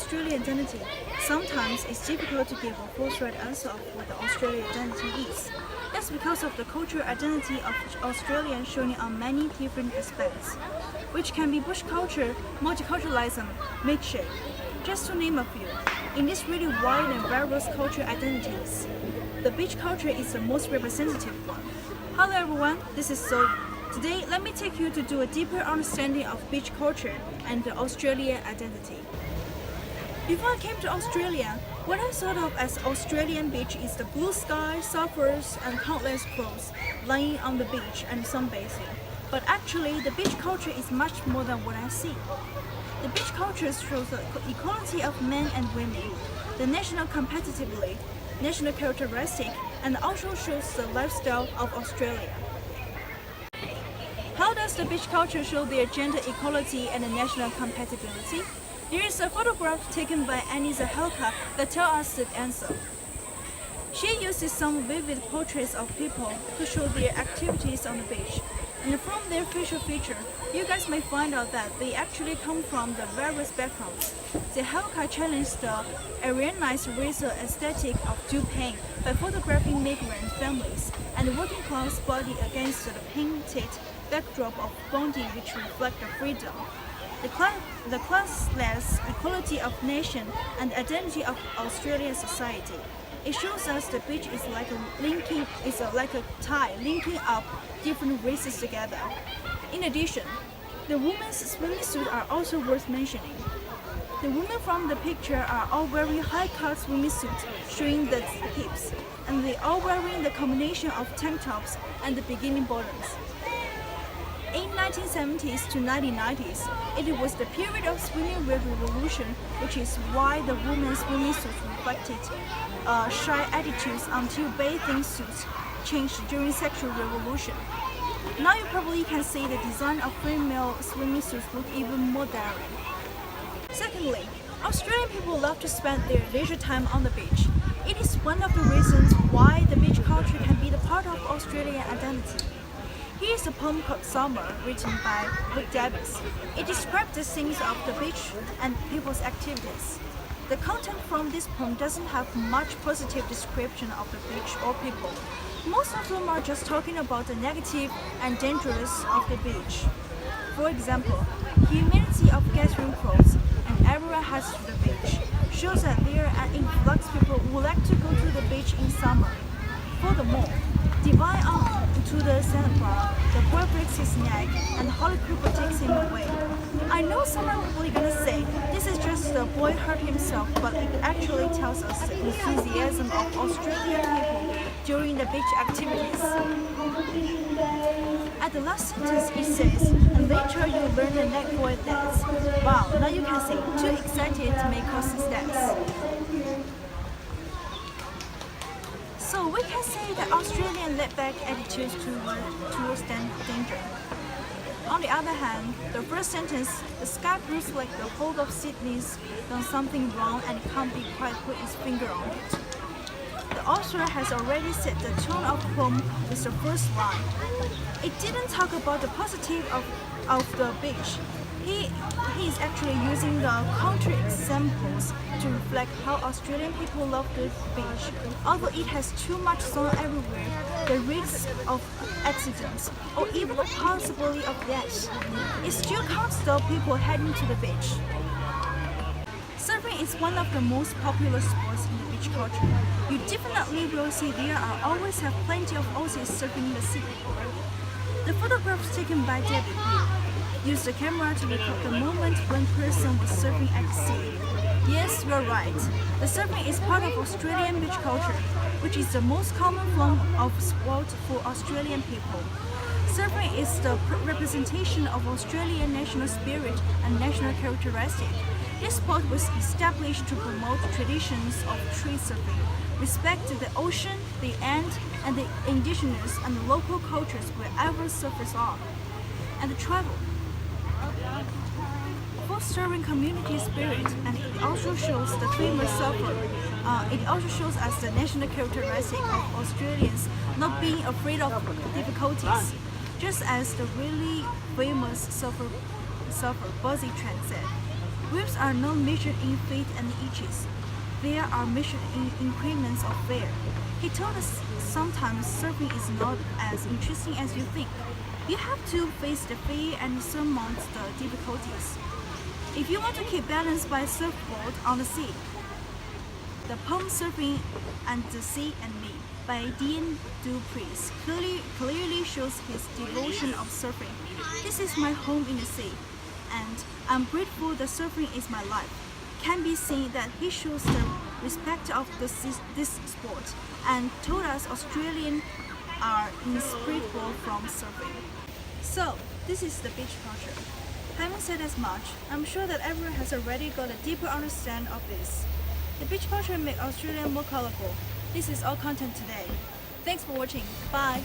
Australian identity? Sometimes it's difficult to give a forthright answer of what the Australian identity is. That's because of the cultural identity of Australians showing on many different aspects, which can be bush culture, multiculturalism, milkshake, just to name a few. In this really wide and various cultural identities, the beach culture is the most representative one. Hello everyone, this is Zhao. Today, let me take you to do a deeper understanding of beach culture and the Australian identity. Before I came to Australia, what I thought of as Australian beach is the blue sky, surfers, and countless clothes lying on the beach and sunbathing. But actually, the beach culture is much more than what I see. The beach culture shows the equality of men and women, the national competitively, national characteristic, and also shows the lifestyle of Australia. How does the beach culture show their gender equality and national compatibility? Here is a photograph taken by Annie Zhao that tells us the answer. She uses some vivid portraits of people to show their activities on the beach. And from their facial feature, you guys may find out that they actually come from the various backgrounds. Zhao challenged the Aryanized racial aesthetic of Japan by photographing migrant families and working class body against the painted backdrop of Bondi, which reflect the freedom, the classless equality of nation and identity of Australian society. It shows us the beach is like a tie linking up different races together. In addition, the women's swimming suits are also worth mentioning. The women from the picture are all wearing high-cut swimming suits showing the hips, and they are wearing the combination of tank tops and the bikini bottoms. In 1970s to 1990s, it was the period of swimming revolution, which is why the women's swimming suits reflected shy attitudes until bathing suits changed during sexual revolution. Now you probably can see the design of female swimming suits look even more daring. Secondly, Australian people love to spend their leisure time on the beach. It is one of the reasons why the beach culture can be the part of Australian identity. Here is a poem called Summer, written by Rick Davis. It describes the scenes of the beach and people's activities. The content from this poem doesn't have much positive description of the beach or people. Most of them are just talking about the negative and dangerous of the beach. For example, humidity of gathering crowds and everyone heads to the beach shows that there are an influx of people who like to go to the beach in summer. Furthermore, diving onto the sandbar, the boy breaks his neck and Holly Cooper takes him away. I know some are probably gonna say this is just the boy hurt himself, but it actually tells us the enthusiasm of Australian people during the beach activities. At the last sentence it says, and later you learn the neck boy dance. Wow, now you can say, too excited may cause this dance. So we can say that Australian laid-back attitudes towards danger. On the other hand, the first sentence, the sky looks like the whole of Sydney's done something wrong and can't be quite put its finger on it. The author has already set the tone of the poem with the first line. It didn't talk about the positive of the beach. He is actually using the counter examples to reflect how Australian people love the beach. Although it has too much sun everywhere, the risk of accidents or even the possibility of death, it still can't stop people heading to the beach. Surfing is one of the most popular sports in the beach culture. You definitely will see there are always have plenty of Aussies surfing the sea. The photographs taken by David use the camera to record the moment when person was surfing at sea. Yes, you're right. The surfing is part of Australian beach culture, which is the most common form of sport for Australian people. Surfing is the representation of Australian national spirit and national characteristic. This sport was established to promote traditions of tree surfing, respect the ocean, the land, and the indigenous and local cultures wherever surfers are, and the travel. Fostering community spirit, and it also shows the famous surfer. It also shows us the national characteristic of Australians not being afraid of difficulties, just as the really famous surfer Buzzy Trent said. Waves are not measured in feet and inches. They are measured in increments of wear. He told us sometimes surfing is not as interesting as you think. You have to face the fear and surmount the difficulties. If you want to keep balance by surfboard on the sea, The Poem Surfing and the Sea and Me by Dean Dupreez clearly shows his devotion of surfing. This is my home in the sea, and I'm grateful that surfing is my life. Can be seen that he shows the respect of this sport and told us Australians are inseparable from surfing. So, this is the beach culture. Having said as much, I'm sure that everyone has already got a deeper understanding of this. The beach culture makes Australia more colorful. This is all content today. Thanks for watching. Bye.